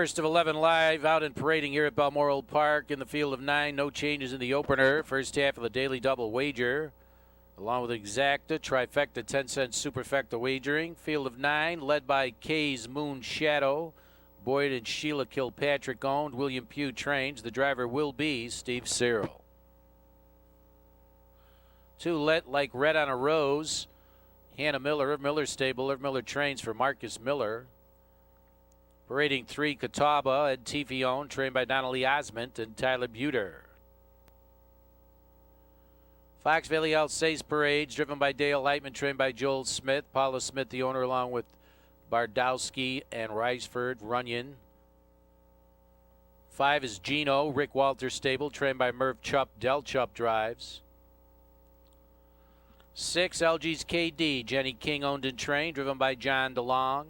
First of 11 live out and parading here at Balmoral Park in the field of 9. No changes in the opener. First half of the daily double wager. Along with exacta, trifecta, 10-cent superfecta wagering. Field of 9 led by Kay's Moon Shadow. Boyd and Sheila Kilpatrick owned. William Pugh trains. The driver will be Steve Cyril. 2 let like Red on a Rose. Hannah Miller of Miller Stable. Miller trains for Marcus Miller. Parading 3, Catawba, Ed Tifione, trained by Donnelly Osment and Tyler Buter. Fox Valley Alsace Parades, driven by Dale Heitman, trained by Joel Smith. Paula Smith, the owner, along with Bardowski and Riceford Runyon. 5 is Gino, Rick Walter Stable, trained by Merv Chupp. Del Chupp drives. 6, LG's KD, Jenny King owned and trained, driven by John DeLong.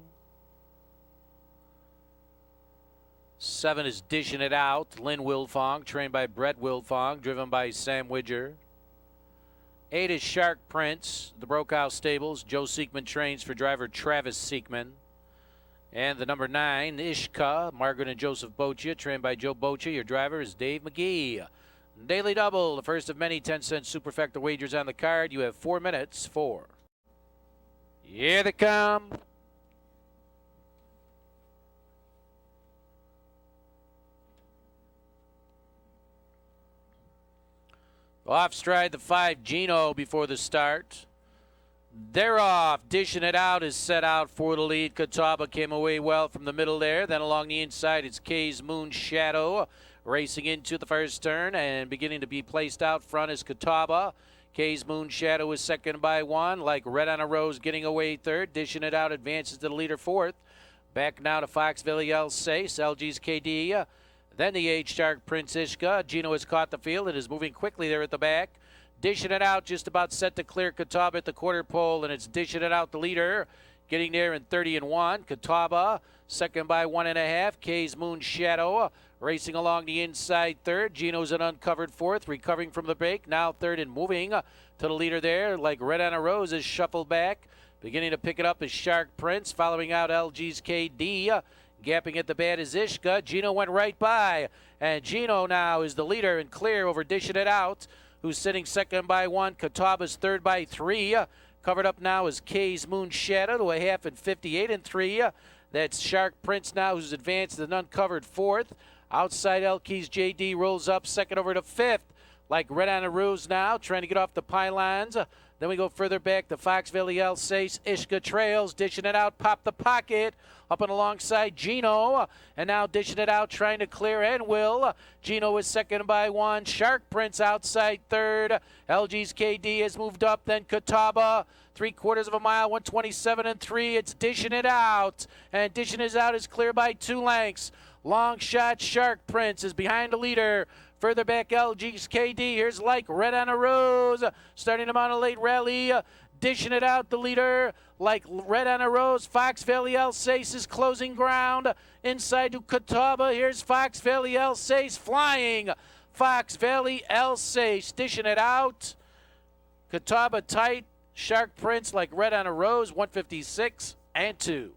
7 is Dishing It Out, Lynn Wilfong, trained by Brett Wilfong, driven by Sam Widger. 8 is Shark Prince, the Brokehouse Stables. Joe Seekman trains for driver Travis Seekman. And the number 9, Ishka, Margaret and Joseph Boccia, trained by Joe Boccia. Your driver is Dave McGee. Daily Double, the first of many 10-cent superfecta wagers on the card. You have 4 minutes for. Here they come. Off stride the 5, Gino, before the start. They're off. Dishing It Out is set out for the lead. Catawba came away well from the middle there. Then along the inside, it's Kay's Moon Shadow racing into the first turn and beginning to be placed out front is Catawba. Kay's Moon Shadow is second by 1. Like Red on a Rose getting away third. Dishing It Out advances to the leader fourth. Back now to Fox Valley Alsace. LG's KD. Then the H-Shark Prince Ishka. Gino has caught the field and is moving quickly there at the back. Dishing It Out just about set to clear Catawba at the quarter pole, and it's Dishing It Out the leader. Getting there in 30-1. Catawba second by 1.5. Kay's Moon Shadow racing along the inside third. Gino's an uncovered fourth, recovering from the break. Now third and moving to the leader there. Like Red on a Rose is shuffled back. Beginning to pick it up is Shark Prince, following out LG's KD. Gapping at the bat is Ishka. Gino went right by. And Gino now is the leader and clear over Dishing It Out, who's sitting second by 1. Catawba's third by 3. Covered up now is Kay's Moon Shadow to a half and 58-3. That's Shark Prince now, who's advanced and uncovered fourth. Outside Elkey's JD rolls up second over to fifth. Like Red on a Rose now, trying to get off the pylons. Then we go further back to Fox Valley Alsace. Ishka trails, Dishing It Out, pop the pocket. Up and alongside Gino. And now Dishing It Out, trying to clear and will. Gino is second by 1. Shark Prince outside third. LG's KD has moved up. Then Catawba, 3/4 of a mile, 127-3. It's Dishing It Out. And Dishing It Out is clear by 2 lengths. Long shot, Shark Prince is behind the leader. Further back, LG's KD. Here's Like Red on a Rose. Starting him on a late rally. Dishing It Out, the leader. Like Red on a Rose. Fox Valley Alsace is closing ground. Inside to Catawba. Here's Fox Valley Alsace flying. Fox Valley Alsace Dishing It Out. Catawba tight. Shark Prince like Red on a Rose. 156-2.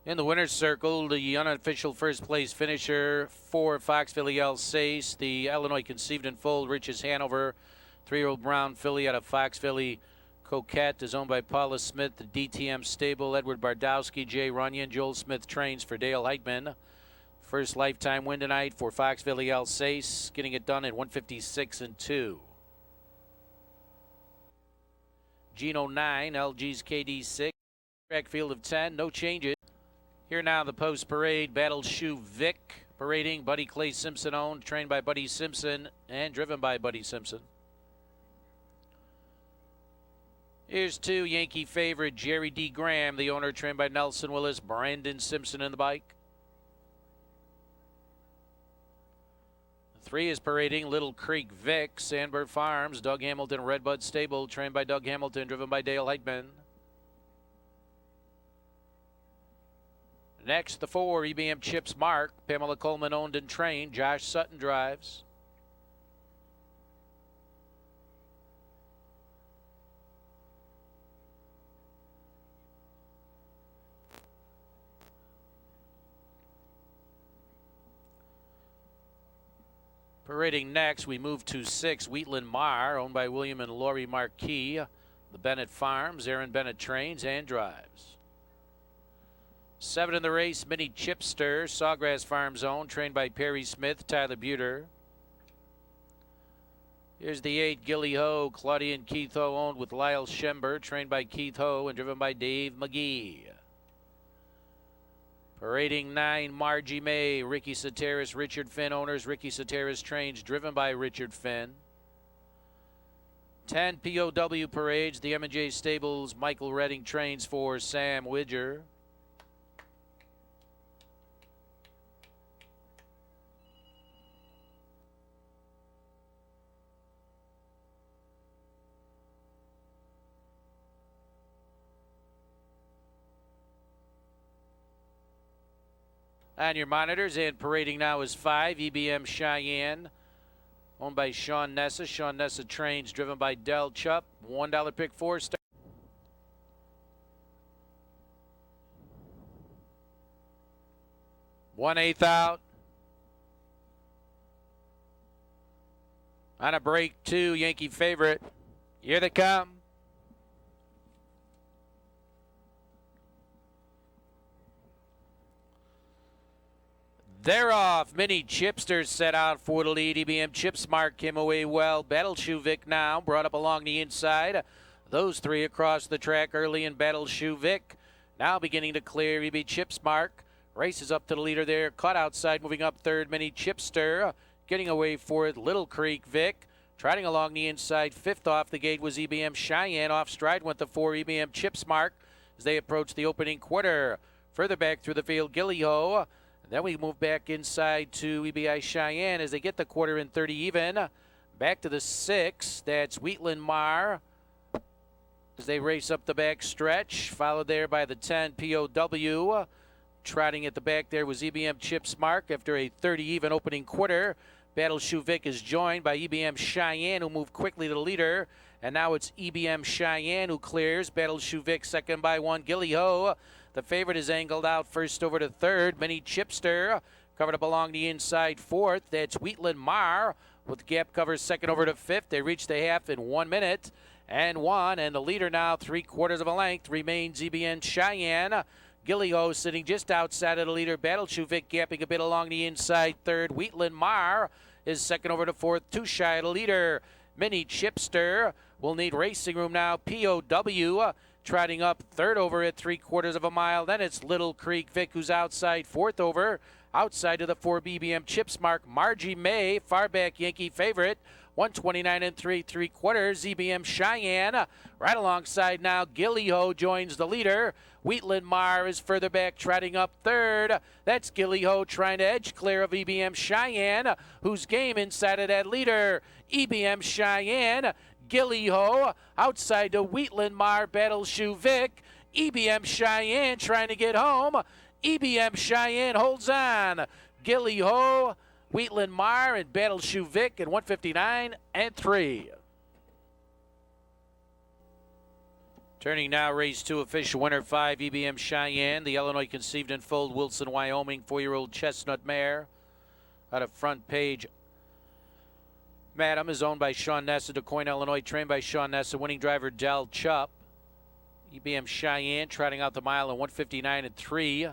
In the winner's circle, the unofficial first place finisher for Fox Valley Alsace, the Illinois Conceived and Foaled Riches Hanover 3-year-old brown filly out of Fox Valley Coquette is owned by Paula Smith, the DTM stable. Edward Bardowski, Jay Runyon, Joel Smith trains for Dale Heitman. First lifetime win tonight for Fox Valley Alsace, getting it done at 156-2. Gino 9, LG's KD 6, track field of 10, no changes. Here now the post parade, Battle Shoe Vic parading, Buddy Clay Simpson owned, trained by Buddy Simpson and driven by Buddy Simpson. Here's 2, Yankee favorite, Jerry D. Graham, the owner, trained by Nelson Willis, Brandon Simpson in the bike. 3 is parading, Little Creek Vic, Sandberg Farms, Doug Hamilton, Redbud Stable, trained by Doug Hamilton, driven by Dale Heitman. Next, the 4, EBM Chips Mark, Pamela Coleman owned and trained, Josh Sutton drives. Parading next, we move to 6, Wheatland Mar, owned by William and Lori Marquis. The Bennett Farms, Aaron Bennett trains and drives. 7 in the race, Mini Chipster, Sawgrass Farms owned, trained by Perry Smith, Tyler Buter. Here's the 8, Gilly Ho, Claudia and Keith Ho, owned with Lyle Schember, trained by Keith Ho and driven by Dave McGee. Parading 9, Margie May, Ricky Soteris, Richard Finn owners, Ricky Soteris trains, driven by Richard Finn. 10, POW parades, the M&J Stables, Michael Redding trains for Sam Widger. On your monitors, and parading now is 5, EBM Cheyenne, owned by Sean Nessa. Sean Nessa trains, driven by Del Chupp. $1 pick 4 star. One-eighth out. On a break 2, Yankee favorite. Here they come. They're off. Mini Chipsters set out for the lead. EBM Chipsmart came away well. Battle Shoe Vic now brought up along the inside. Those 3 across the track early in Battle Shoe Vic. Now beginning to clear. EB Chipsmart races up to the leader there. Caught outside, moving up 3rd. Mini Chipster getting away for it. Little Creek Vic trotting along the inside. 5th off the gate was EBM Cheyenne. Off stride went the 4 EBM Chipsmart as they approach the opening quarter. Further back through the field, Gilly Ho. Then we move back inside to EBI Cheyenne as they get the quarter in 30 even. Back to the 6, that's Wheatland Mar as they race up the back stretch. Followed there by the 10, POW. Trotting at the back there was EBM Chipsmart after a 30 even opening quarter. Battle Shoe Vic is joined by EBM Cheyenne, who moved quickly to the leader. And now it's EBM Cheyenne who clears. Battle Shoe Vic second by 1, Gilly Ho. The favorite is angled out first over to 3rd. Mini Chipster covered up along the inside 4th. That's Wheatland Mar with gap cover second over to 5th. They reach the half in 1 minute and 1. And the leader now 3/4 of a length remains EBN Cheyenne. Gilly Ho sitting just outside of the leader. Battle Shoe Vic gapping a bit along the inside 3rd. Wheatland Mar is second over to 4th. 2 shy of the leader. Mini Chipster will need racing room now. POW trotting up 3rd over at 3/4 of a mile. Then it's Little Creek Vic who's outside 4th over. Outside of the 4 BBM Chipsmart, Margie May, far back Yankee favorite. 129 and 3/3. EBM Cheyenne right alongside now. Gilly Ho joins the leader. Wheatland Mar is further back, trotting up 3rd. That's Gilly Ho trying to edge clear of EBM Cheyenne, whose game inside of that leader. EBM Cheyenne, Gilly Ho outside to Wheatland Mar, Battle Shoe Vic. EBM Cheyenne trying to get home. EBM Cheyenne holds on. Gilly Ho, Wheatland Mar, and Battle Shoe Vic at 159 and 3. Turning now, race 2, official winner 5, EBM Cheyenne, the Illinois conceived and foaled Wilson, Wyoming, 4-year-old chestnut mare. Out of front page, Madam is owned by Sean Nessa, DeCoin, Illinois, trained by Sean Nessa, winning driver Del Chupp. EBM Cheyenne trotting out the mile in 159 and 3,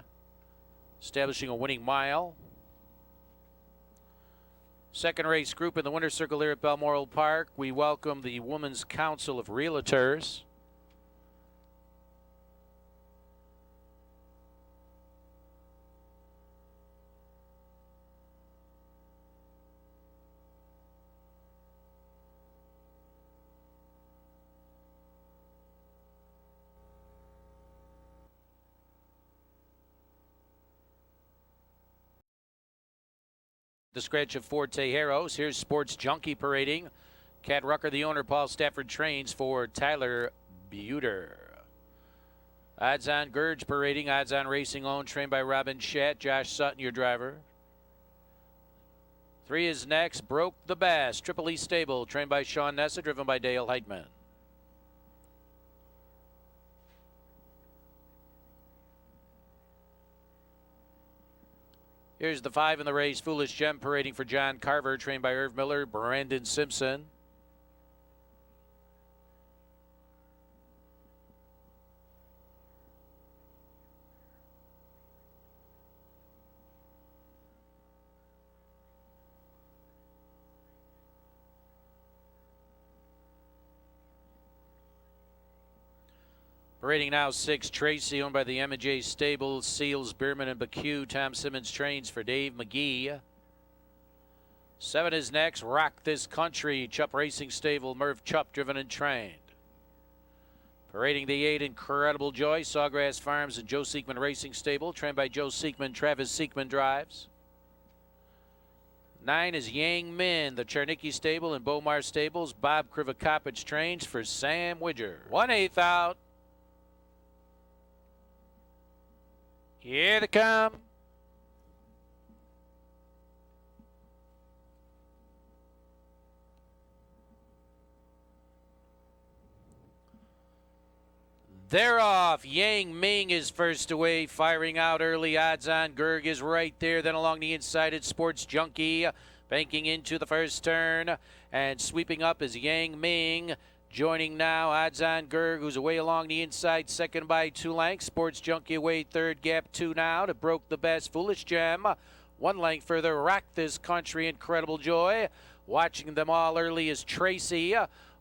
establishing a winning mile. Second race group in the winner's circle here at Balmoral Park. We welcome the Women's Council of Realtors. The scratch of 4 Tejeros. Here's Sports Junkie parading. Cat Rucker, the owner. Paul Stafford trains for Tyler Buter. Odds on Gurge parading. Odds on Racing owned, trained by Robin Schatt. Josh Sutton, your driver. 3 is next. Broke the Bass. Triple E Stable, trained by Sean Nessa, driven by Dale Heitman. Here's the 5 in the race. Foolish Gem parading for John Carver, trained by Irv Miller, Brandon Simpson. Parading now 6, Tracy, owned by the M&J Stable, Seals, Bierman, and Baku. Tom Simmons trains for Dave McGee. 7 is next, Rock This Country, Chup Racing Stable, Merv Chup, driven and trained. Parading the 8, Incredible Joy, Sawgrass Farms and Joe Seekman Racing Stable, trained by Joe Seekman. Travis Seekman drives. 9 is Yang Min, the Chernicki Stable and Bomar Stables. Bob Krivakopich trains for Sam Widger. 1/8 out. Here they come. They're off. Yang Ming is first away, firing out early. Odds on Gerg is right there. Then along the inside, it's Sports Junkie, banking into the first turn. And sweeping up is Yang Ming. Joining now, Odds on Gerg, who's away along the inside, second by 2 lengths. Sports Junkie away third, gap 2 now to Broke the Best. Foolish Gem, 1 length further. Rock This Country, Incredible Joy. Watching them all early is Tracy.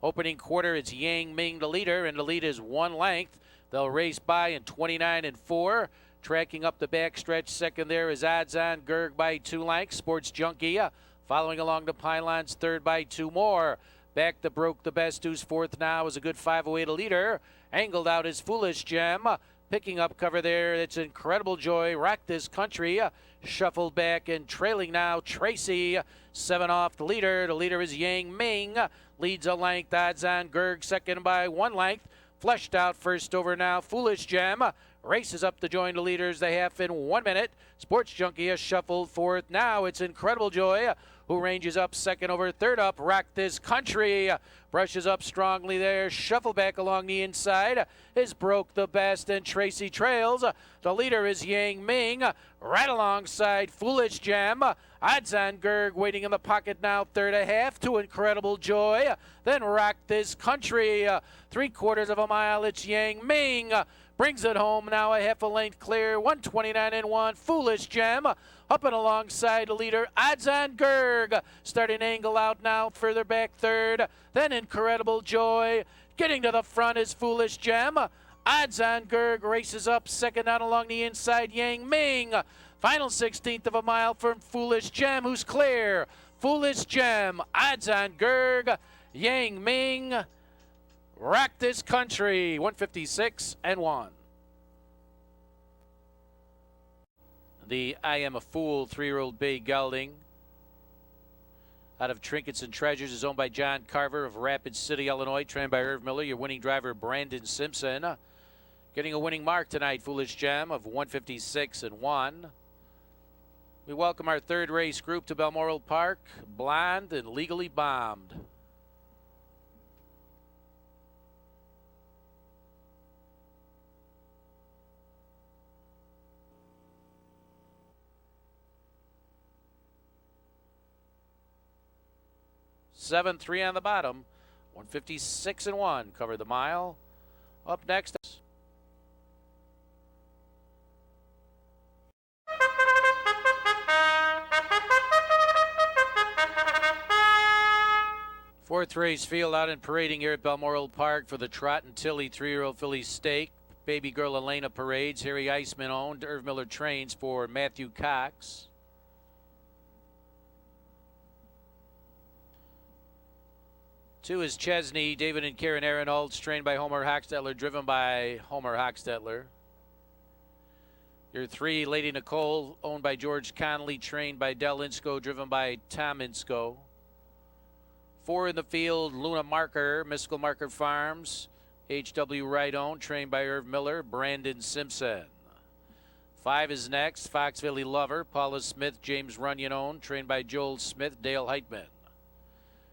Opening quarter, it's Yang Ming the leader, and the lead is 1 length. They'll race by in 29 and 4. Tracking up the backstretch, second there is Odds on Gerg by 2 lengths. Sports Junkie following along the pylons, third by 2 more. Back to Broke the Best, who's fourth now, is a good 508 a leader. Angled out is Foolish Gem. Picking up cover there, it's Incredible Joy. Rock This Country. Shuffled back and trailing now, Tracy. 7 off the leader. The leader is Yang Ming. Leads a length. Odds on Gerg, second by 1 length. Fleshed out first over now, Foolish Gem. Races up to join the leaders. They have in 1 minute. Sports Junkie has shuffled fourth. Now it's Incredible Joy, who ranges up second over. Third up, Rock This Country. Brushes up strongly there. Shuffle back along the inside is Broke the Best, and Tracy trails. The leader is Yang Ming. Right alongside Foolish Gem. Odds on Gerg waiting in the pocket now. Third a half to Incredible Joy. Then Rock This Country. 3/4 of a mile. It's Yang Ming. Brings it home now, a half a length clear. 129 and 1. Foolish Gem. Up and alongside the leader, Odds on Gerg. Starting angle out now, further back third. Then Incredible Joy. Getting to the front is Foolish Gem. Odds on Gerg races up second out along the inside, Yang Ming. Final 16th of a mile from Foolish Gem, who's clear. Foolish Gem, Odds on Gerg, Yang Ming. Rock This Country, 156 and 1. The I Am a Fool 3-year-old bay gelding out of Trinkets and Treasures is owned by John Carver of Rapid City, Illinois, trained by Irv Miller. Your winning driver, Brandon Simpson. Getting a winning mark tonight, Foolish Gem, of 156 and 1. We welcome our third race group to Balmoral Park, Blonde and Legally Bombed. Seven, 3 on the bottom. 156 and 1. Cover the mile. Up next. Fourth race field out and parading here at Balmoral Park for the Trot and Tilly 3-year-old filly stake. Baby girl Elena parades. Harry Eisman owned. Irv Miller trains for Matthew Cox. Two is Chesney, David and Karen Aronolds, trained by Homer Hochstetler, driven by Homer Hochstetler. Your 3, Lady Nicole, owned by George Connolly, trained by Del Insko, driven by Tom Insko. 4 in the field, Luna Marker, Mystical Marker Farms, H.W. Wright owned, trained by Irv Miller, Brandon Simpson. 5 is next, Fox Valley Lover, Paula Smith, James Runyon owned, trained by Joel Smith, Dale Heitman.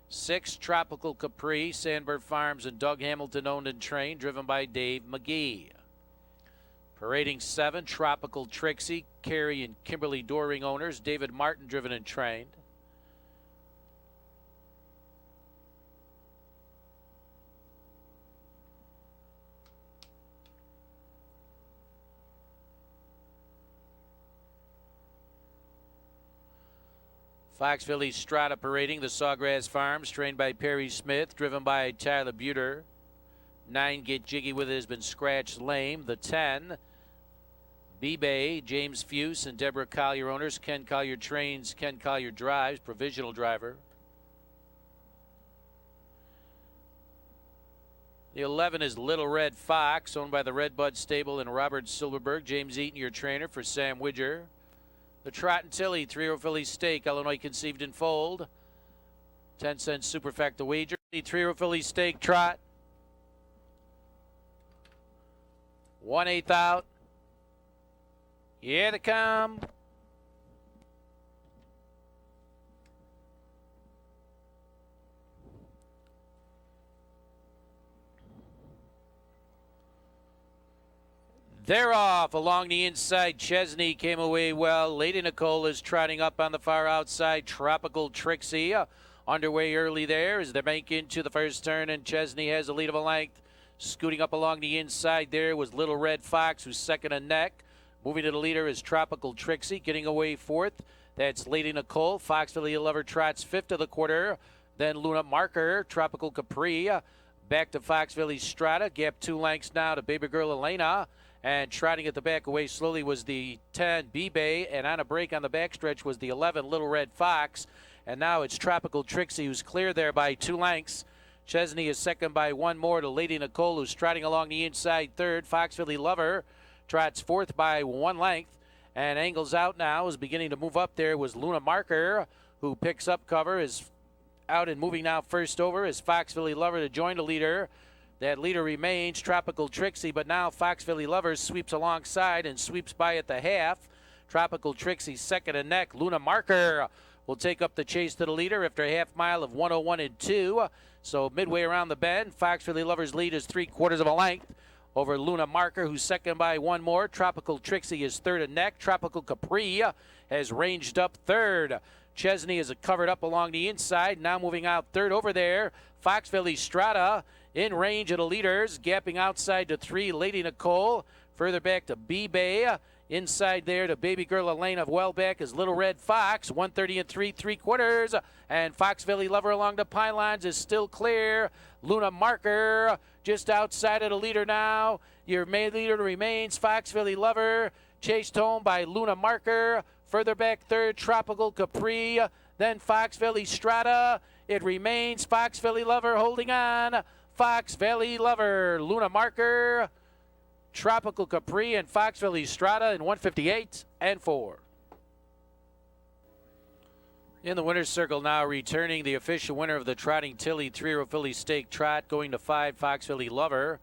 6, Tropical Capri, Sandberg Farms and Doug Hamilton owned and trained, driven by Dave McGee. Parading 7, Tropical Trixie, Carrie and Kimberly Doring owners, David Martin driven and trained. Foxville Strata parading the Sawgrass Farms, trained by Perry Smith, driven by Tyler Buter. 9, Get Jiggy With It has been scratched lame. The 10, B-Bay, James Fuse and Deborah Collier owners. Ken Collier trains, Ken Collier drives, provisional driver. The 11 is Little Red Fox, owned by the Redbud Stable and Robert Silverberg. James Eaton, your trainer, for Sam Widger. The Trot and Tilly, 3-year-old Philly Stake, Illinois conceived and foaled. 10-cent superfecta wager. The 3-year-old Philly Stake Trot. 1/8 out. Here they come. They're off along the inside. Chesney came away well. Lady Nicole is trotting up on the far outside. Tropical Trixie underway early there as they make into the first turn, and Chesney has a lead of a length. Scooting up along the inside there was Little Red Fox, who's second and neck. Moving to the leader is Tropical Trixie, getting away fourth. That's Lady Nicole. Foxville Lover trots fifth of the quarter. Then Luna Marker, Tropical Capri. Back to Foxville Strata. Gap 2 lengths now to Baby Girl Elena. And trotting at the back away slowly was the 10, B-Bay. And on a break on the backstretch was the 11, Little Red Fox. And now it's Tropical Trixie, who's clear there by 2 lengths. Chesney is second by 1 more to Lady Nicole, who's trotting along the inside third. Foxville Lover trots fourth by 1 length. And angles out now, is beginning to move up there was Luna Marker, who picks up cover, is out and moving now first over as Foxville Lover to join the leader. That leader remains Tropical Trixie, but now Foxville Lover sweeps alongside and sweeps by at the half. Tropical Trixie second and neck. Luna Marker will take up the chase to the leader after a half mile of 1:01 and 2. So midway around the bend, Foxville Lover's lead is 3/4 of a length over Luna Marker, who's second by 1 more. Tropical Trixie is third and neck. Tropical Capri has ranged up third. Chesney is covered up along the inside, now moving out third over there. Foxville Strata in range of the leaders, gapping outside to 3, Lady Nicole. Further back to B-Bay. Inside there to Baby Girl Elena. Well back is Little Red Fox. 1:30 and 3/4. And Foxville Lover along the pylons is still clear. Luna Marker just outside of the leader now. Your main leader remains Foxville Lover. Chased home by Luna Marker. Further back third, Tropical Capri. Then Foxville Strata. It remains Foxville Lover holding on. Foxville Lover, Luna Marker, Tropical Capri, and Foxville Strata in 1:58 and 4. In the winner's circle now, returning the official winner of the Trotting Tilly 3-year-old Philly Stake Trot, going to 5, Foxville Lover.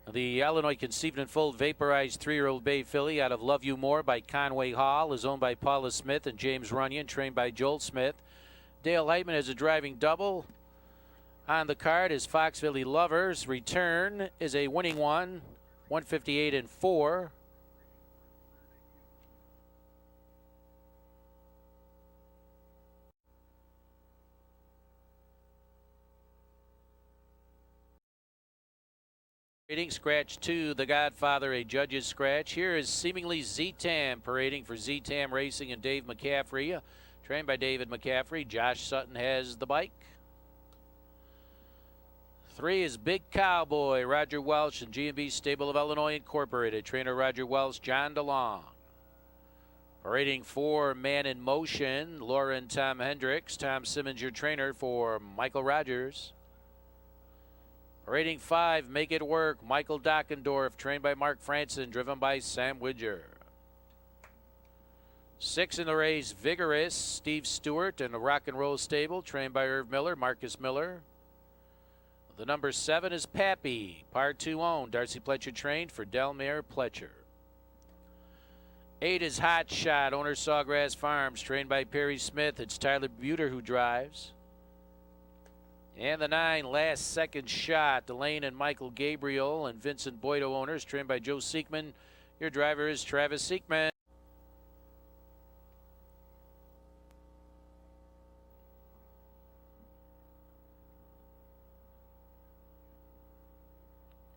The Illinois Conceived and Foaled Vaporized 3-year-old Bay Filly out of Love You More by Conway Hall is owned by Paula Smith and James Runyon, trained by Joel Smith. Dale Heitman has a driving double. On the card is Foxville Lover's return is a winning one, 1:58 and 4. Parading scratch 2, The Godfather, a judge's scratch. Here is seemingly Z-Tam parading for Z-Tam Racing and Dave McCaffrey. Trained by David McCaffrey. Josh Sutton has the bike. 3 is Big Cowboy, Roger Welsh and G&B Stable of Illinois Incorporated. Trainer Roger Welsh, John DeLong. Parading 4, Man in Motion, Laura and Tom Hendricks. Tom Simmons, your trainer, for Michael Rogers. Parading 5, Make It Work, Michael Dockendorf, trained by Mark Franson, driven by Sam Widger. 6 in the race, Vigorous, Steve Stewart and the Rock and Roll Stable, trained by Irv Miller, Marcus Miller. The number 7 is Pappy, Par 2 owned, Darcy Pletcher trained for Delmare Pletcher. 8 is Hot Shot, owner Sawgrass Farms, trained by Perry Smith. It's Tyler Buter who drives. And the 9, Last Second Shot, Delane and Michael Gabriel and Vincent Boydo owners, trained by Joe Seekman, Your driver is Travis Siekman.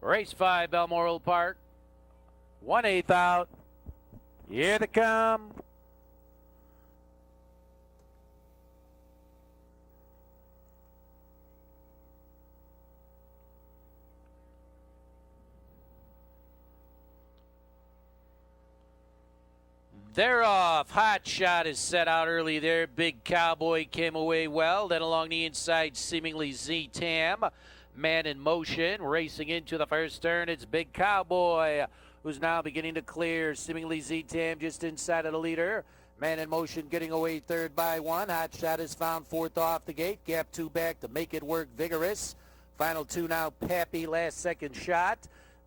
Race 5, Balmoral Park. 1/8 out. Here they come. They're off. Hot Shot is set out early there. Big Cowboy came away well. Then along the inside, seemingly Z-Tam. Man in Motion racing into the first turn. It's Big Cowboy who's now beginning to clear. Seemingly Z-Tam just inside of the leader. Man in Motion getting away third by 1. Hot Shot is found fourth off the gate. Gap 2 back to Make It Work Vigorous. Final 2 now, Pappy, last second shot.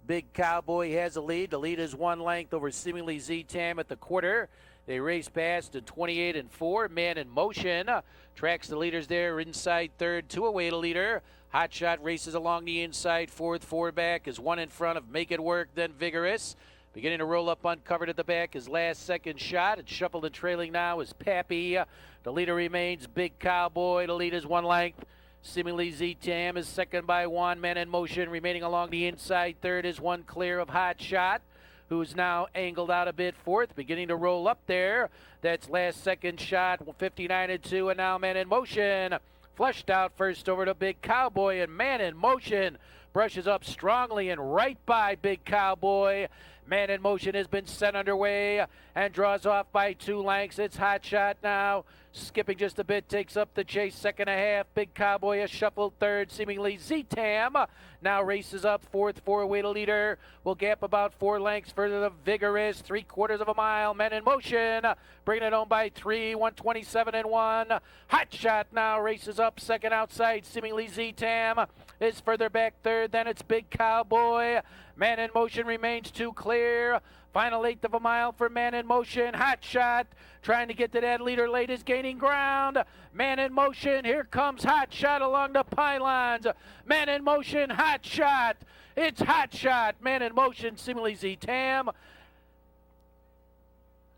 Big Cowboy has a lead. The lead is 1 length over seemingly Z-Tam at the quarter. They race past to 28 and 4. Man in Motion tracks the leaders there inside third, 2 away to leader. Hot Shot races along the inside fourth, 4 back is 1 in front of Make It Work, then Vigorous. Beginning to roll up uncovered at the back is last second shot. It's shuffled and trailing now is Pappy. The leader remains Big Cowboy. The lead is 1 length. Seemingly Z-Tam is second by 1. Man in Motion remaining along the inside third is 1 clear of Hot Shot, who's now angled out a bit fourth, beginning to roll up there. That's last second shot, 59 and 2, and now Man in Motion. Flushed out first over to Big Cowboy, and Man in Motion brushes up strongly and right by Big Cowboy. Man in Motion has been set underway and draws off by 2 lengths. It's Hot Shot now. Skipping just a bit, takes up the chase, second and a half. Big Cowboy has shuffled third, seemingly Z-Tam. Now races up fourth, 4 away to leader. Will gap about 4 lengths further to Vigorous, 3/4 of a mile. Man in Motion, bringing it home by 3, 127 and 1. Hot Shot now races up second outside, seemingly Z-Tam is further back third, then it's Big Cowboy. Man in Motion remains 2 clear. Final 1/8 of a mile for Man in Motion. Hot Shot trying to get to that leader late is gaining ground. Man in Motion, here comes Hot Shot along the pylons. Man in Motion, Hot Shot. It's Hot Shot. Man in Motion, seemingly Z-Tam.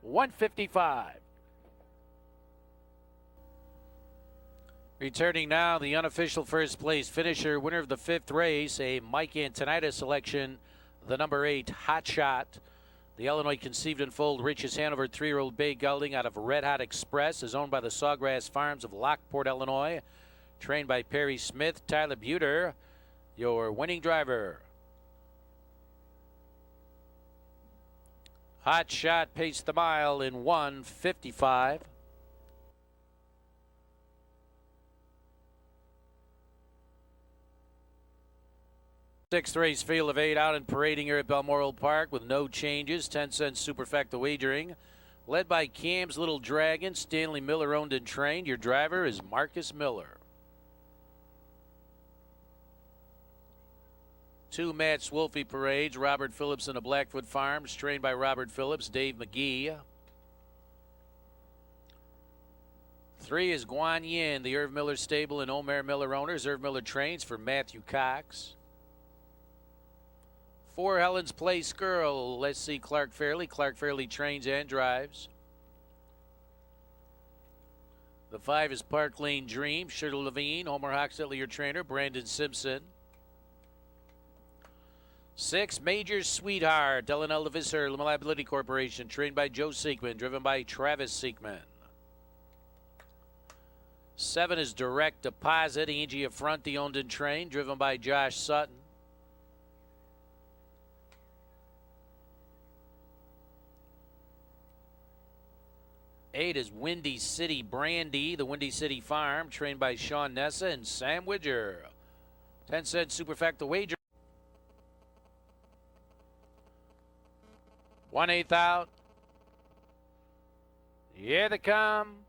155. Returning now, the unofficial first place finisher, winner of the 5th race, a Mike Antonitis selection, the number 8, Hot Shot. The Illinois conceived and foaled Rich's Hanover 3-year-old bay gelding out of Red Hot Express is owned by the Sawgrass Farms of Lockport, Illinois. Trained by Perry Smith, Tyler Buter, your winning driver. Hot Shot paced the mile in 1:55. 6th race field of 8 out and parading here at Balmoral Park with no changes. 10-cent superfecta wagering. Led by Cam's Little Dragon, Stanley Miller owned and trained. Your driver is Marcus Miller. 2 Matt Swolfie parades. Robert Phillips and the Blackfoot Farms, trained by Robert Phillips, Dave McGee. 3 is Guan Yin, the Irv Miller stable and Omer Miller owners. Irv Miller trains for Matthew Cox. 4 Helen's Place Girl. Let's see Clark Fairley. Clark Fairley trains and drives. The 5 is Park Lane Dream. Shirley Levine. Homer Hoxtettler, your trainer. Brandon Simpson. 6 Major Sweetheart. Ellen Elvisser, Limited Liability Corporation. Trained by Joe Siekman. Driven by Travis Siekman. 7 is Direct Deposit. Angie Affronti owned and trained. Driven by Josh Sutton. 8 is Windy City Brandy, the Windy City Farm, trained by Sean Nessa and Sam Widger. 10-cent superfecta wager. 1/8 out. Here they come.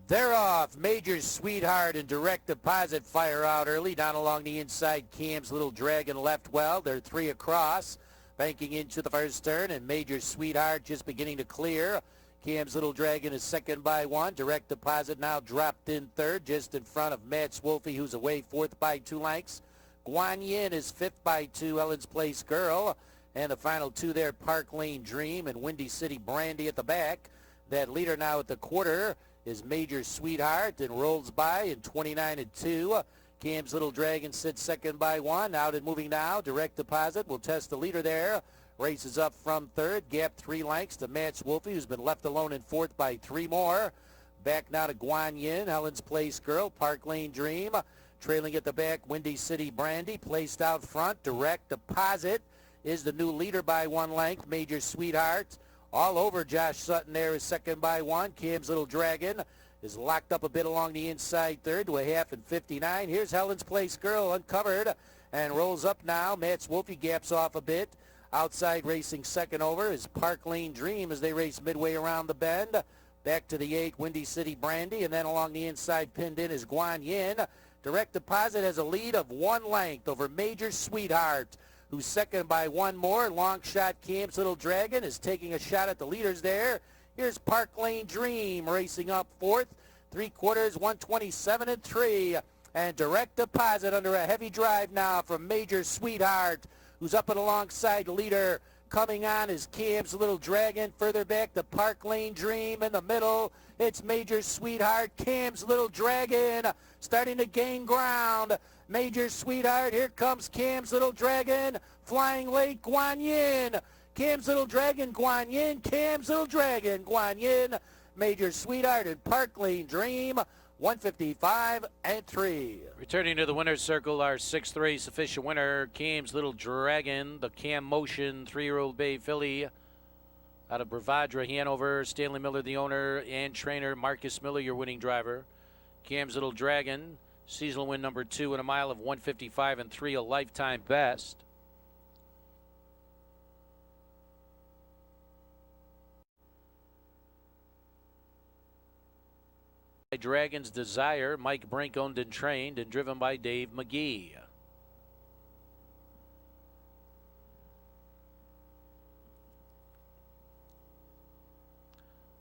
They're off. Major Sweetheart and Direct Deposit fire out early. Down along the inside, Cam's Little Dragon left well. They're 3 across. Banking into the first turn, and Major Sweetheart just beginning to clear. Cam's Little Dragon is second by 1. Direct Deposit now dropped in third, just in front of Matt's Wolfie, who's away fourth by 2 lengths. Guan Yin is fifth by 2, Ellen's Place Girl. And the final two there, Park Lane Dream and Windy City Brandy at the back. That leader now at the quarter is Major Sweetheart and rolls by in 29-2. Cam's Little Dragon sits second by 1. Out and moving now. Direct Deposit will test the leader there. Races up from third. Gap 3 lengths to Matt's Wolfie, who's been left alone in fourth by 3 more. Back now to Guan Yin, Helen's Place Girl, Park Lane Dream. Trailing at the back, Windy City Brandy. Placed out front. Direct Deposit is the new leader by 1 length. Major Sweetheart all over Josh Sutton there is second by 1. Cam's Little Dragon is locked up a bit along the inside third to a half and 59. Here's Helen's Place Girl uncovered and rolls up now. Matt's Wolfie gaps off a bit. Outside racing second over is Park Lane Dream as they race midway around the bend. Back to the 8, Windy City Brandy, and then along the inside pinned in is Guan Yin. Direct Deposit has a lead of 1 length over Major Sweetheart, who's second by 1 more. Long shot Cam's Little Dragon is taking a shot at the leaders there. Here's Park Lane Dream racing up fourth. 3/4, 127-3. And Direct Deposit under a heavy drive now from Major Sweetheart, who's up and alongside leader. Coming on is Cam's Little Dragon. Further back to Park Lane Dream. In the middle, it's Major Sweetheart. Cam's Little Dragon starting to gain ground. Major Sweetheart, here comes Cam's Little Dragon. Flying late, Guan Yin. Cam's Little Dragon, Guan Yin. Cam's Little Dragon, Guan Yin. Major Sweetheart and Park Lane Dream, 155-3. Returning to the winner's circle, our 6th race official winner, Cam's Little Dragon, the Cam Motion 3-year-old bay filly out of Bravadra, Hanover. Stanley Miller, the owner and trainer. Marcus Miller, your winning driver. Cam's Little Dragon, seasonal win number 2 in a mile of 155-3, a lifetime best. Dragon's Desire, Mike Brink owned and trained and driven by Dave McGee.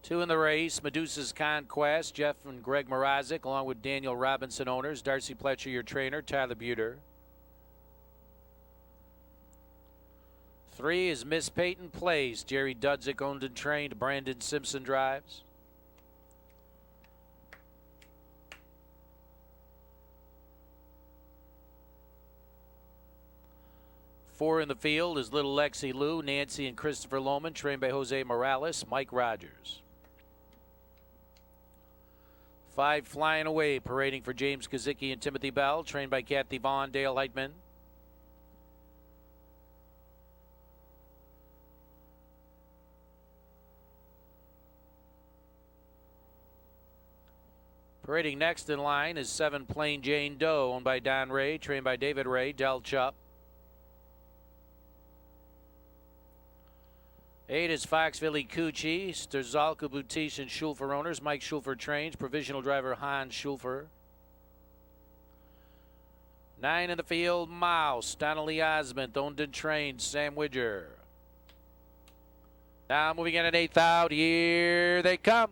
Two in the race, Medusa's Conquest, Jeff and Greg Mrazek, along with Daniel Robinson owners, Darcy Pletcher, your trainer, Tyler Buter. 3 is Miss Peyton Place, Jerry Dudzik owned and trained, Brandon Simpson drives. 4 in the field is Little Lexi Lou, Nancy and Christopher Lohman, trained by Jose Morales, Mike Rogers. 5 Flying Away, parading for James Kazicki and Timothy Bell, trained by Kathy Vaughn, Dale Heitman. 'Parading next in line is 7 Plain Jane Doe, owned by Don Ray, trained by David Ray, Del Chupp. 8 is Foxville Coochie, Sterzalka Boutique and Schulfer owners, Mike Schulfer trains, provisional driver Hans Schulfer. 9 in the field, Mouse, Donnelly Osmond, owned and trained, Sam Widger. Now moving in at 8th out, here they come.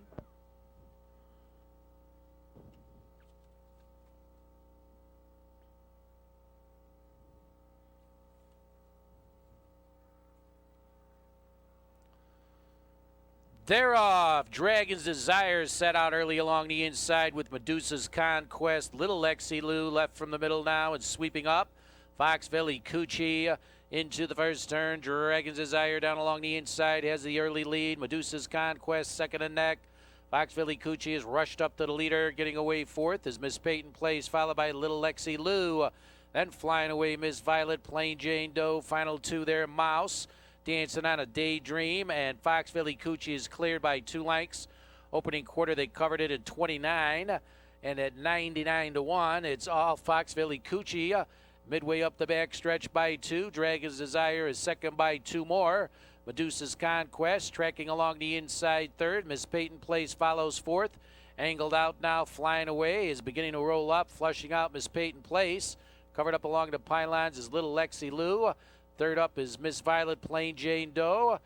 They're off. Dragon's Desire set out early along the inside with Medusa's Conquest. Little Lexi Lou left from the middle now and sweeping up. Foxville Coochie into the first turn. Dragon's Desire down along the inside has the early lead. Medusa's Conquest second and neck. Foxville Coochie is rushed up to the leader, getting away fourth as Miss Peyton Place, followed by Little Lexi Lou. Then Flying Away, Miss Violet, Plain Jane Doe. Final two there, Mouse. Dancing on a Daydream, and Foxville Coochie is cleared by 2 lengths. Opening quarter, they covered it at 29, and at 99-1, it's all Foxville Coochie. Midway up the back stretch by 2. Dragon's Desire is second by 2 more. Medusa's Conquest tracking along the inside third. Miss Peyton Place follows fourth. Angled out now, Flying Away is beginning to roll up, flushing out Miss Peyton Place. Covered up along the pylons is Little Lexi Lou. Third up is Miss Violet, Plain Jane Doe.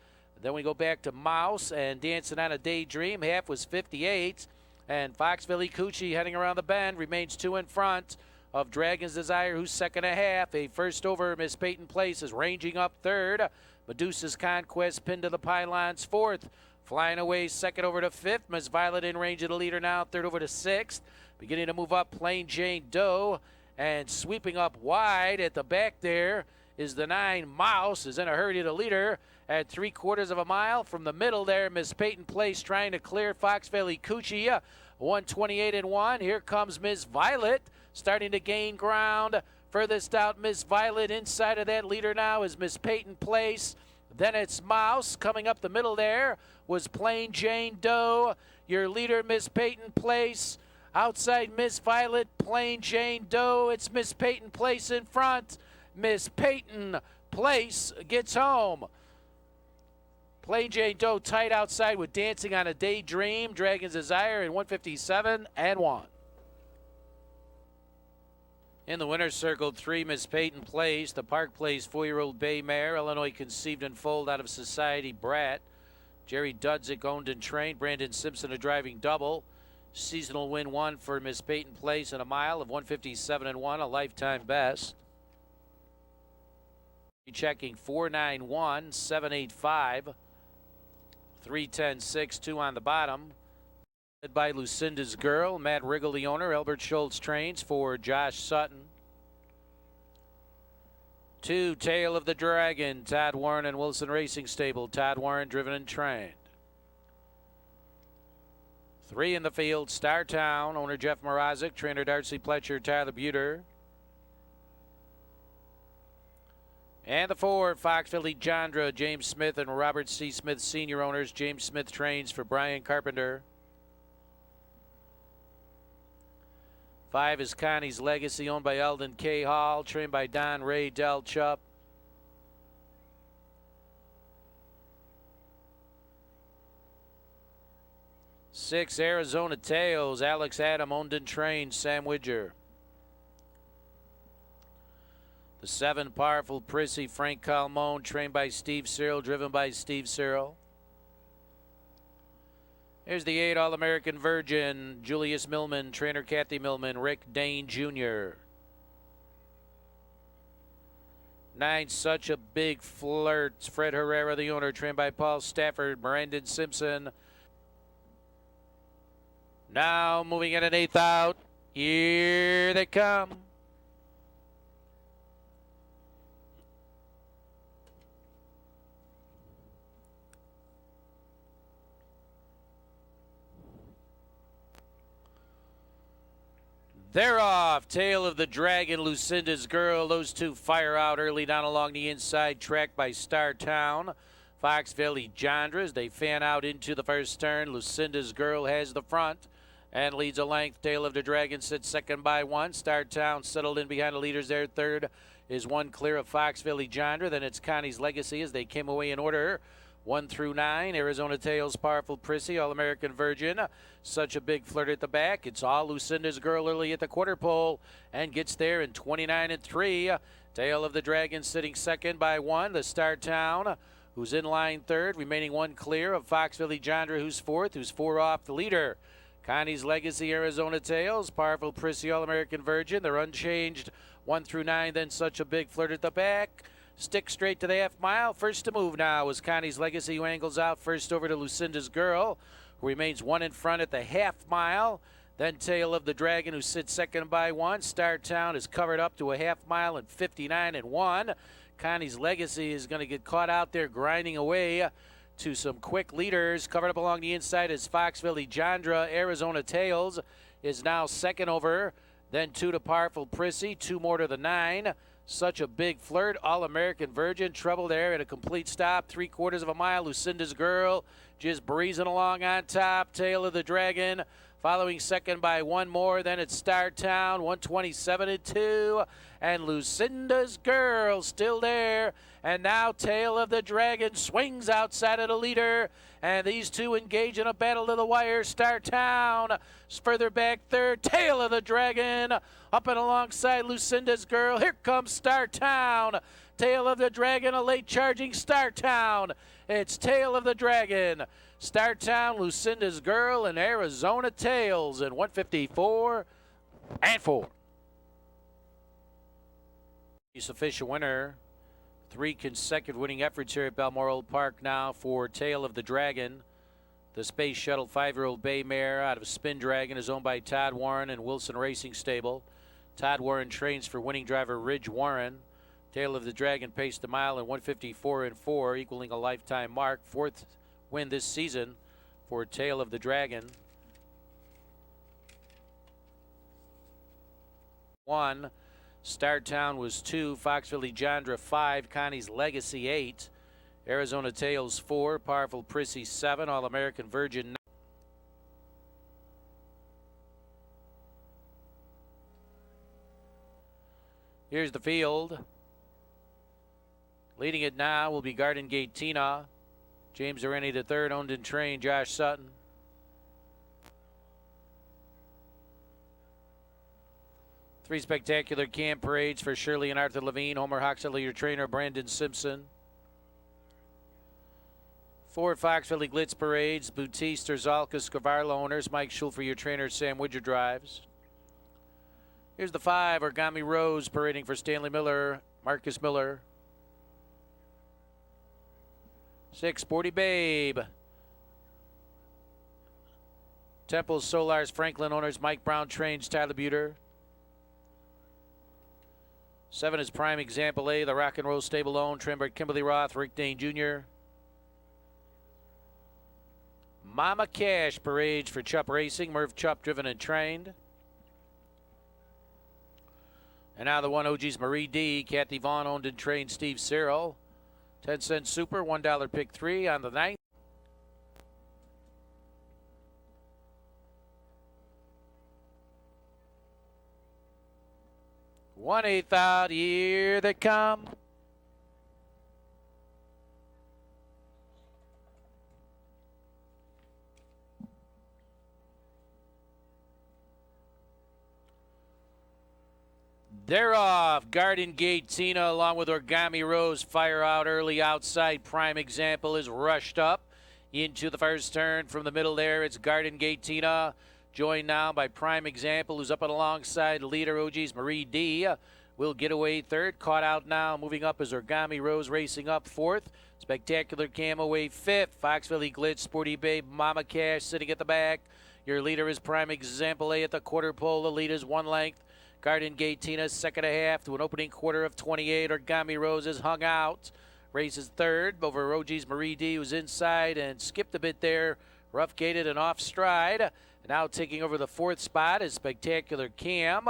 Then we go back to Mouse and Dancing on a Daydream. Half was 58. And Foxville Coochie heading around the bend remains 2 in front of Dragon's Desire, who's second a half. A first over Miss Peyton Place is ranging up third. Medusa's Conquest pinned to the pylons fourth. Flying away second over to fifth. Miss Violet in range of the leader now. Third over to sixth. Beginning to move up Plain Jane Doe. And sweeping up wide at the back there is the 9 Mouse, is in a hurry to the leader at 3/4 of a mile. From the middle there, Miss Peyton Place trying to clear Foxville Coochie. 128-1. Here comes Miss Violet starting to gain ground. Furthest out, Miss Violet. Inside of that leader now is Miss Peyton Place. Then it's Mouse. Coming up the middle there was Plain Jane Doe. Your leader, Miss Peyton Place. Outside Miss Violet, Plain Jane Doe. It's Miss Peyton Place in front. Miss Peyton Place gets home. Plain Jane Doe tight outside with Dancing on a Daydream, Dragon's Desire, and 157-1. In the winner's circle, 3, Miss Peyton Place, the Park Place 4-year-old bay mare, Illinois conceived and foaled out of Society Brat. Jerry Dudzik owned and trained. Brandon Simpson a driving double. Seasonal win 1 for Miss Peyton Place in a mile of 157-1, a lifetime best. Checking 491, 785, 310.6, 2 on the bottom. Led by Lucinda's Girl, Matt Riggle the owner. Albert Schultz trains for Josh Sutton. 2, Tail of the Dragon, Todd Warren and Wilson Racing Stable. Todd Warren driven and trained. 3 in the field, Startown, owner Jeff Mrazek, trainer Darcy Pletcher, Tyler Buter. And the 4, Foxville Jandra, James Smith and Robert C. Smith Sr. owners. James Smith trains for Brian Carpenter. 5 is Connie's Legacy, owned by Eldon K. Hall, trained by Don Ray Del Chup. Six, Arizona Tails, Alex Adam, owned and trained, Sam Widger. The 7, Powerful Prissy, Frank Calmon, trained by Steve Cyril, driven by Steve Cyril. Here's the 8, All-American Virgin, Julius Millman, trainer Kathy Millman, Rick Dane Jr. 9, Such a Big Flirt, Fred Herrera, the owner, trained by Paul Stafford, Brandon Simpson. Now moving in an 8th out. Here they come. They're off. Tail of the Dragon, Lucinda's Girl. Those 2 fire out early down along the inside track by Startown. Foxville Jandras, they fan out into the first turn. Lucinda's Girl has the front and leads a length. Tail of the Dragon sits second by 1. Startown settled in behind the leaders there. Third is 1 clear of Foxville Jandra. Then it's Connie's Legacy as they came away in order. 1 through 9, Arizona Tails, Powerful Prissy, All-American Virgin. Such a Big Flirt at the back. It's all Lucinda's Girl early at the quarter pole and gets there in 29-3. Tail of the Dragon sitting second by 1. The Startown, who's in line third, remaining 1 clear of Foxville Jandra, who's fourth, who's 4 off the leader. Connie's Legacy, Arizona Tails, Powerful Prissy, All-American Virgin. They're unchanged 1 through 9, then Such a Big Flirt at the back. Stick straight to the half mile. First to move now is Connie's Legacy, who angles out first over to Lucinda's Girl, who remains 1 in front at the half mile. Then Tail of the Dragon, who sits second by 1. Startown is covered up to a half mile in 59-1. Connie's Legacy is going to get caught out there grinding away to some quick leaders. Covered up along the inside is Foxville Jandra. Arizona Tails is now second over. Then 2 to Powerful Prissy, 2 more to the 9. Such a Big Flirt, All-American Virgin, trouble there at a complete stop, 3/4 of a mile. Lucinda's Girl just breezing along on top. Tail of the Dragon following second by 1 more. Then it's Startown, 127-2. And Lucinda's Girl still there. And now Tail of the Dragon swings outside of the leader. And these 2 engage in a battle to the wire. Startown further back third. Tail of the Dragon up and alongside Lucinda's Girl. Here comes Startown. Tail of the Dragon, a late charging Startown. It's Tail of the Dragon. Startown, Lucinda's Girl, and Arizona Tails in 154 and 4. He's official winner. 3 consecutive winning efforts here at Balmoral Park now for Tail of the Dragon. The Space Shuttle 5-year-old bay mare out of Spin Dragon is owned by Todd Warren and Wilson Racing Stable. Todd Warren trains for winning driver Ridge Warren. Tail of the Dragon paced the mile in 154 and 4, equaling a lifetime mark. 4th win this season for Tail of the Dragon. 1. Startown was 2. Foxville Legendre 5. Connie's Legacy 8. Arizona Tails 4. Powerful Prissy 7. All-American Virgin 9. Here's the field. Leading it now will be Garden Gate Tina. James Areni III, owned and trained Josh Sutton. Three spectacular camp parades for Shirley and Arthur Levine. Homer Hoxley, your trainer, Brandon Simpson. 4 Foxville Glitz parades. Bautista, Zalka, Scavarlo owners. Mike Schulfer, your trainer, Sam Widger drives. Here's the 5 Origami Rose parading for Stanley Miller, Marcus Miller. 6 Sporty Babe. Temple Solars Franklin owners. Mike Brown trains Tyler Buter. 7 is Prime Example A, the Rock and Roll Stable owned, Trimber Kimberly Roth, Rick Dane Jr. Mama Cash parades for Chup Racing, Murph Chup driven and trained. And now the 1 OG's Marie D, Kathy Vaughn owned and trained Steve Cyril. 10-cent Super, $1 pick 3 on the 9th. One-eighth out, here they come. They're off. Garden Gate Tina along with Origami Rose fire out early outside. Prime Example is rushed up into the first turn from the middle there. It's Garden Gate Tina, joined now by Prime Example, who's up and alongside leader OG's Marie D. Will get away 3rd. Caught out now. Moving up is Origami Rose racing up 4th. Spectacular Cam away 5th. Foxville Glitz, Sporty Babe, Mama Cash sitting at the back. Your leader is Prime Example A at the quarter pole. The lead is 1 length. Garden Gate Tina, 2.5 to an opening quarter of 28. Origami Rose is hung out. Races 3rd over OG's Marie D, who's inside and skipped a bit there. Rough gated and off stride. And now taking over the 4th spot is Spectacular Cam.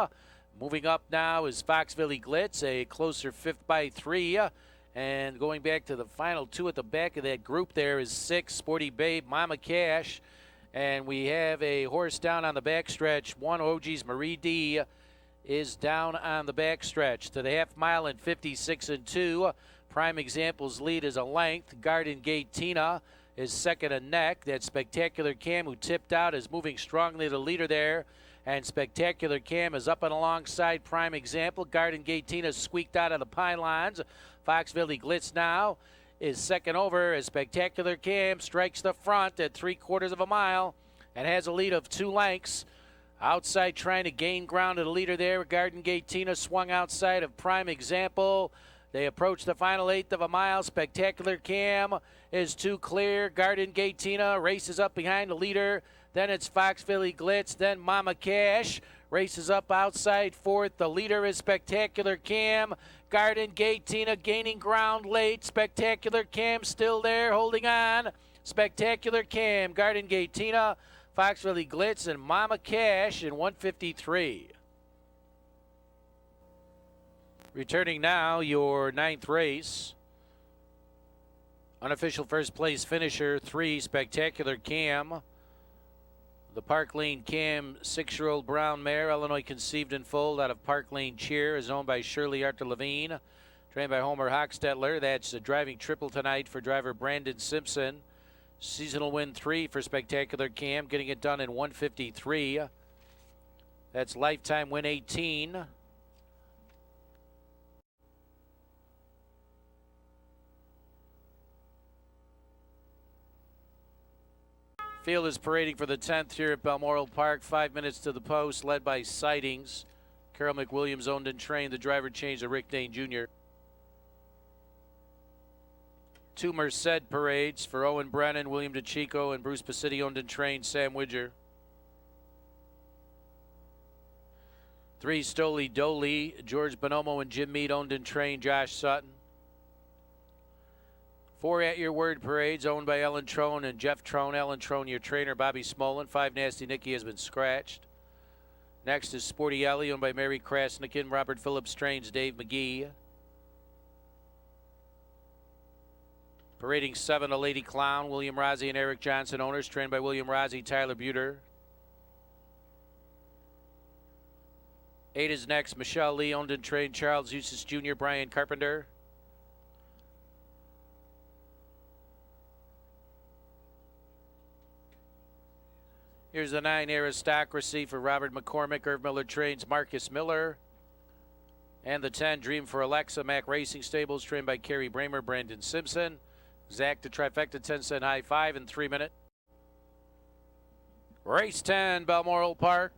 Moving up now is Foxville Glitz, a closer 5th by 3. And going back to the final 2 at the back of that group there is 6 Sporty Babe, Mama Cash. And we have a horse down on the backstretch. 1 OG's Marie D is down on the backstretch to the half mile in 56 and 2. Prime Example's lead is a length. Garden Gate Tina is 2nd and neck. That Spectacular Cam, who tipped out, is moving strongly to the leader there. And Spectacular Cam is up and alongside Prime Example. Garden Gate Tina squeaked out of the pylons. Foxville Glitz now is 2nd over as Spectacular Cam strikes the front at 3/4 of a mile and has a lead of 2 lengths. Outside trying to gain ground to the leader there. Garden Gate Tina swung outside of Prime Example. They approach the final 1/8 of a mile. Spectacular Cam is too clear. Garden Gate Tina races up behind the leader. Then it's Foxville Glitz. Then Mama Cash races up outside 4th. The leader is Spectacular Cam. Garden Gate Tina gaining ground late. Spectacular Cam still there holding on. Spectacular Cam, Garden Gate Tina, Foxville Glitz, and Mama Cash in 153. Returning now, your 9th race. Unofficial first place finisher, 3 Spectacular Cam. The Park Lane Cam 6-year-old brown mare, Illinois conceived and foaled out of Park Lane Cheer, is owned by Shirley Arthur Levine, trained by Homer Hochstetler. That's a driving triple tonight for driver Brandon Simpson. Seasonal win 3 for Spectacular Cam, getting it done in 153. That's lifetime win 18. Field is parading for the 10th here at Balmoral Park. 5 minutes to the post, led by Sightings. Carol McWilliams owned and trained. The driver changed to Rick Dane Jr. 2 Merced parades for Owen Brennan, William DeChico, and Bruce Pacitti owned and trained Sam Widger. 3 Stoli Doley, George Bonomo and Jim Mead owned and trained Josh Sutton. 4 At Your Word parades owned by Ellen Trone and Jeff Trone. Ellen Trone, your trainer, Bobby Smolin. 5 Nasty Nicky has been scratched. Next is Sporty Ellie, owned by Mary Krasnikin, Robert Phillips trains Dave McGee. Parading 7 A Lady Clown, William Rossi and Eric Johnson owners, trained by William Rossi, Tyler Buter. 8 is next, Michelle Lee, owned and trained Charles Eustace Jr., Brian Carpenter. Here's the 9 Aristocracy for Robert McCormick. Irv Miller trains Marcus Miller. And the 10 Dream for Alexa, Mac Racing Stables, trained by Kerry Bramer, Brandon Simpson. Zach the Trifecta 10-cent high 5 in 3 minutes. Race 10, Balmoral Park.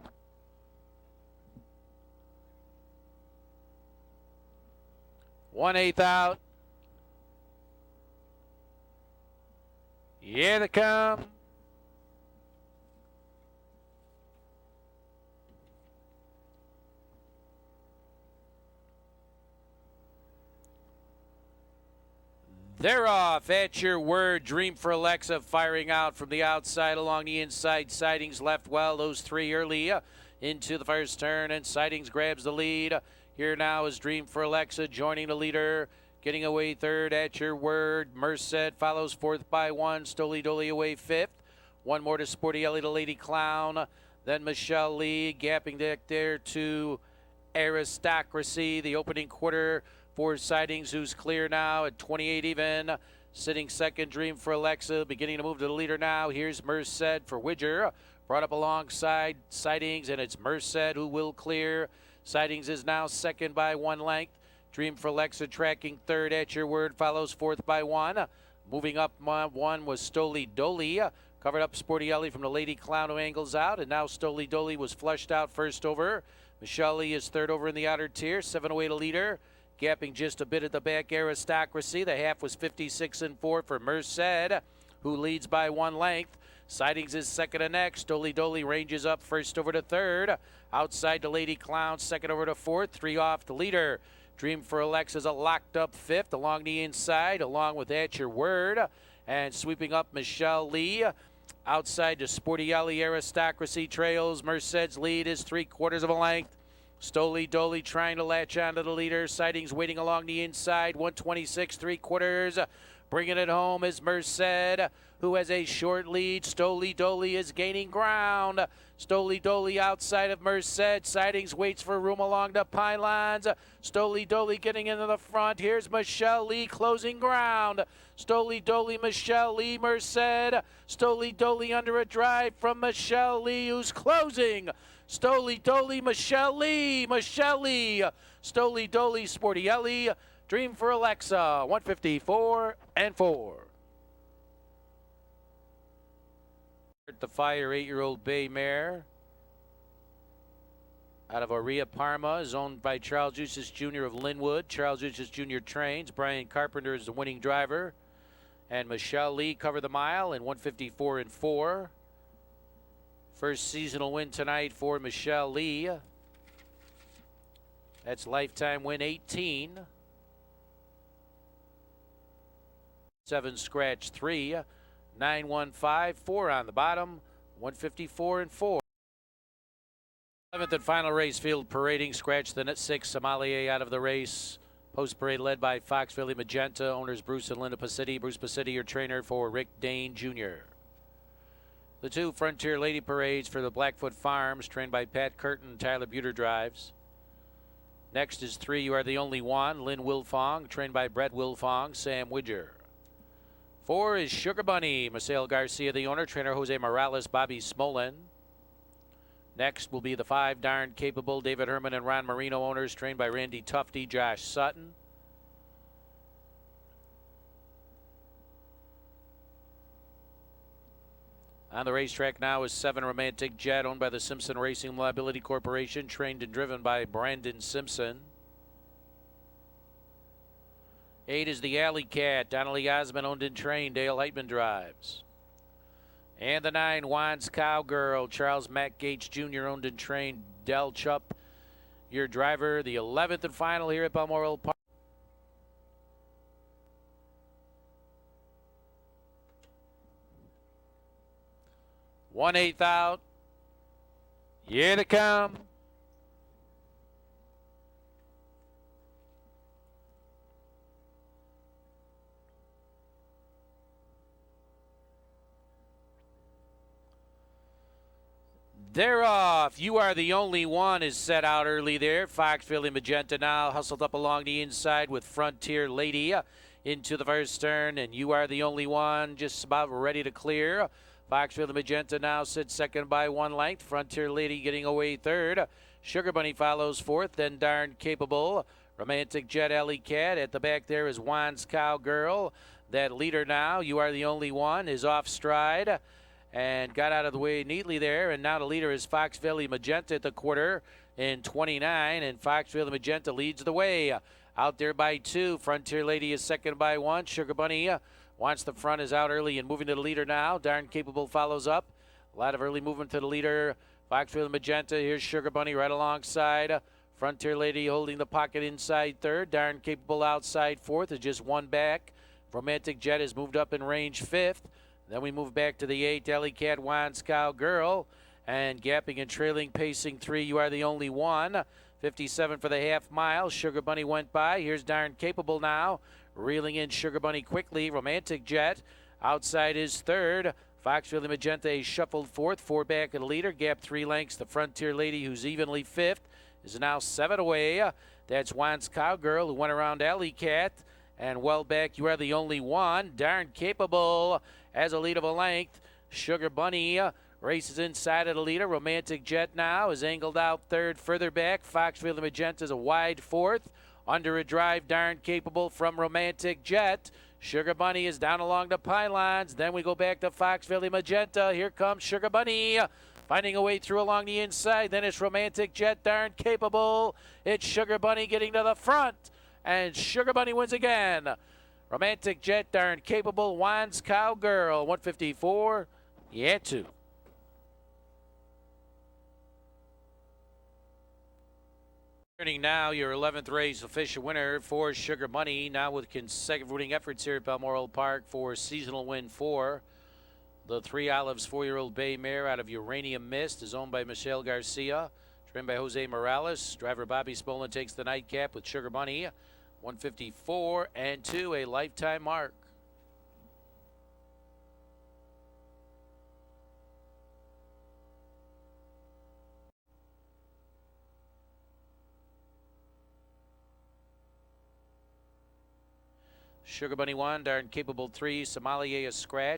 One-eighth out. Here they come. They're off. At Your Word. Dream for Alexa firing out from the outside along the inside. Sightings left well. Those 3 early into the first turn, and Sightings grabs the lead. Here now is Dream for Alexa joining the leader. Getting away 3rd, At Your Word. Merced follows 4th by 1. Stoli Doley away 5th. 1 more to Sporty Ellie, the Lady Clown. Then Michelle Lee gapping back there to Aristocracy. The opening quarter for Sightings, who's clear now at 28 even. Sitting 2nd, Dream for Alexa, beginning to move to the leader now. Here's Merced for Widger. Brought up alongside Sightings, and it's Merced who will clear. Sightings is now 2nd by 1 length. Dream for Alexa tracking 3rd. At Your Word follows 4th by 1. Moving up 1 was Stoli Doley. Covered up Sporty Ellie from the Lady Clown, who angles out, and now Stoli Doley was flushed out first over. Michelle Lee is 3rd over in the outer tier. 7 away to leader. Gapping just a bit at the back, Aristocracy. The half was 56-4 for Merced, who leads by 1 length. Sightings is 2nd and next. Stoli Doley ranges up 1st over to 3rd. Outside the Lady Clown, 2nd over to 4th. 3 off the leader. Dream for Alexa is a locked up 5th along the inside, along with At Your Word. And sweeping up Michelle Lee. Outside to Sporty Ellie, Aristocracy trails. Merced's lead is 3/4 of a length. Stoli Doley trying to latch onto the leader. Sightings waiting along the inside. 126 3/4. Bringing it home is Merced, who has a short lead. Stoli Doley is gaining ground. Stoli Doley outside of Merced. Sightings waits for room along the pylons. Stoli Doley getting into the front. Here's Michelle Lee closing ground. Stoli Doley, Michelle Lee, Merced. Stoli Doley under a drive from Michelle Lee, who's closing. Stoli Doley, Michelle Lee, Michelle Lee. Stoli Doley, Sporty Ellie. Dream for Alexa, 154-4. The Fire 8-year-old bay mare out of Aurea Parma is owned by Charles Eustace Jr. of Linwood. Charles Eustace Jr. trains. Brian Carpenter is the winning driver. And Michelle Lee covered the mile in 154-4. First seasonal win tonight for Michelle Lee. That's lifetime win 18. 7 scratch 3. 9-1-5-4 on the bottom. 154-4. 11th and final race field parading. Scratch the net 6. Sommelier out of the race. Post parade led by Fox Philly Magenta. Owners Bruce and Linda Pacitti. Bruce Pacitti, your trainer for Rick Dane Jr. The 2 Frontier Lady Parades for the Blackfoot Farms, trained by Pat Curtin and Tyler Buter drives. Next is 3 You Are the Only One. Lynn Wilfong, trained by Brett Wilfong, Sam Widger. 4 is Sugar Bunny. Marcel Garcia, the owner. Trainer Jose Morales, Bobby Smolin. Next will be the 5 Darn Capable. David Herman and Ron Marino owners, trained by Randy Tufty, Josh Sutton. On the racetrack now is 7 Romantic Jet, owned by the Simpson Racing Liability Corporation, trained and driven by Brandon Simpson. 8 is the Alley Cat, Donnelly Osmond, owned and trained, Dale Heitman drives. And the 9, Juan's Cowgirl, Charles Mack Gates Jr., owned and trained, Del Chupp, your driver. The 11th and final here at Balmoral Park. One-eighth out. Here they come. They're off. You Are the Only One is set out early there. Foxville and Magenta now hustled up along the inside with Frontier Lady into the first turn, and You Are the Only One just about ready to clear. Foxville and Magenta now sits second by 1 length. Frontier Lady getting away third. Sugar Bunny follows fourth, then Darn Capable. Romantic Jet, Alley Cat. At the back there is Juan's Cowgirl. That leader now, You Are the Only One, is off stride and got out of the way neatly there. And now the leader is Foxville and Magenta at the quarter in 29, and Foxville and Magenta leads the way. Out there by 2. Frontier Lady is second by 1. Sugar Bunny wants the front, is out early and moving to the leader now. Darn Capable follows up. A lot of early movement to the leader. Foxville and Magenta. Here's Sugar Bunny right alongside. Frontier Lady holding the pocket inside third. Darn Capable outside fourth, is just 1 back. Romantic Jet has moved up in range 5th. Then we move back to the 8, Alley Cat, Juan's Cowgirl. And gapping and trailing, pacing 3, You Are the Only One. 57 for the half mile. Sugar Bunny went by. Here's Darn Capable now. Reeling in Sugar Bunny quickly. Romantic Jet outside is third. Foxville and Magenta shuffled fourth. 4 back of the leader. Gap 3 lengths. The Frontier Lady, who's evenly fifth, is now 7 away. That's Juan's Cowgirl, who went around Alley Cat. And well back, You Are the Only One. Darn Capable has a lead of a length. Sugar Bunny races inside of the leader. Romantic Jet now is angled out third. Further back, Foxville and Magenta is a wide fourth. Under a drive, Darn Capable from Romantic Jet. Sugar Bunny is down along the pylons. Then we go back to Foxville and Magenta. Here comes Sugar Bunny, finding a way through along the inside. Then it's Romantic Jet, Darn Capable. It's Sugar Bunny getting to the front, and Sugar Bunny wins again. Romantic Jet, Darn Capable, Juan's Cowgirl, 154, yeah, 2. Turning now, your 11th race official winner for Sugar Bunny, now with consecutive winning efforts here at Balmoral Park for seasonal win 4. The 3 Olives 4-year-old bay mare out of Uranium Mist is owned by Michelle Garcia, trained by Jose Morales. Driver Bobby Spolin takes the nightcap with Sugar Bunny. 154 and 2, a lifetime mark. Sugar Bunny 1, Darn Capable 3, Somalia a scratch.